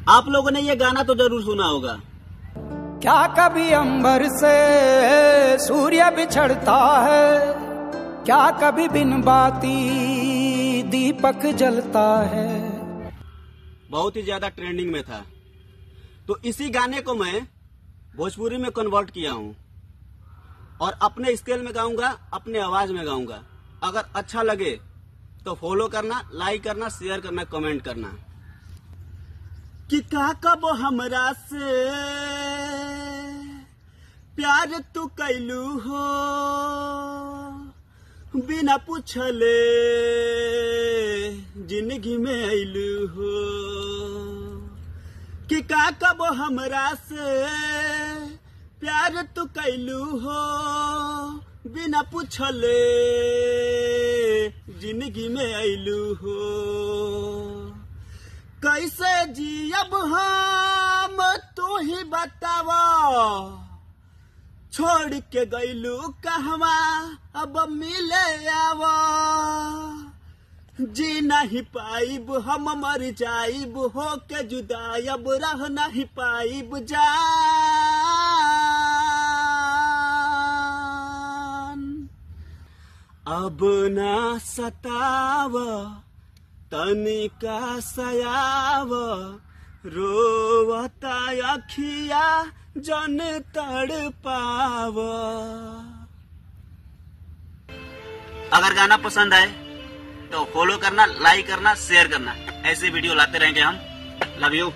आप लोगों ने ये गाना तो जरूर सुना होगा। क्या कभी अंबर से सूर्य बिछड़ता है, क्या कभी बिन बाती दीपक जलता है। बहुत ही ज्यादा ट्रेंडिंग में था, तो इसी गाने को मैं भोजपुरी में कन्वर्ट किया हूँ और अपने स्केल में गाऊंगा, अपने आवाज में गाऊंगा। अगर अच्छा लगे तो फॉलो करना, लाइक करना, शेयर करना, कमेंट करना। कि का कब हमरा से प्यार तू कैलू हो, बिना पूछले जिंदगी में ऐलू हो। कि का कब हमरा से प्यार तू कैलू हो, बिना पूछले जिंदगी में ऐलू हो। कैसे जियब हम तू ही बतावा, छोड़ के गईलू कहवा अब मिले आवा। जी नहीं पाइब हम मर जाइब, हो के जुदाई अब रह नहीं पाइब जान। अब ना सताव तनिका सयाव, रोवता अखिया जन तड़पाव। अगर गाना पसंद आए तो फॉलो करना, लाइक करना, शेयर करना। ऐसे वीडियो लाते रहेंगे हम। Love you.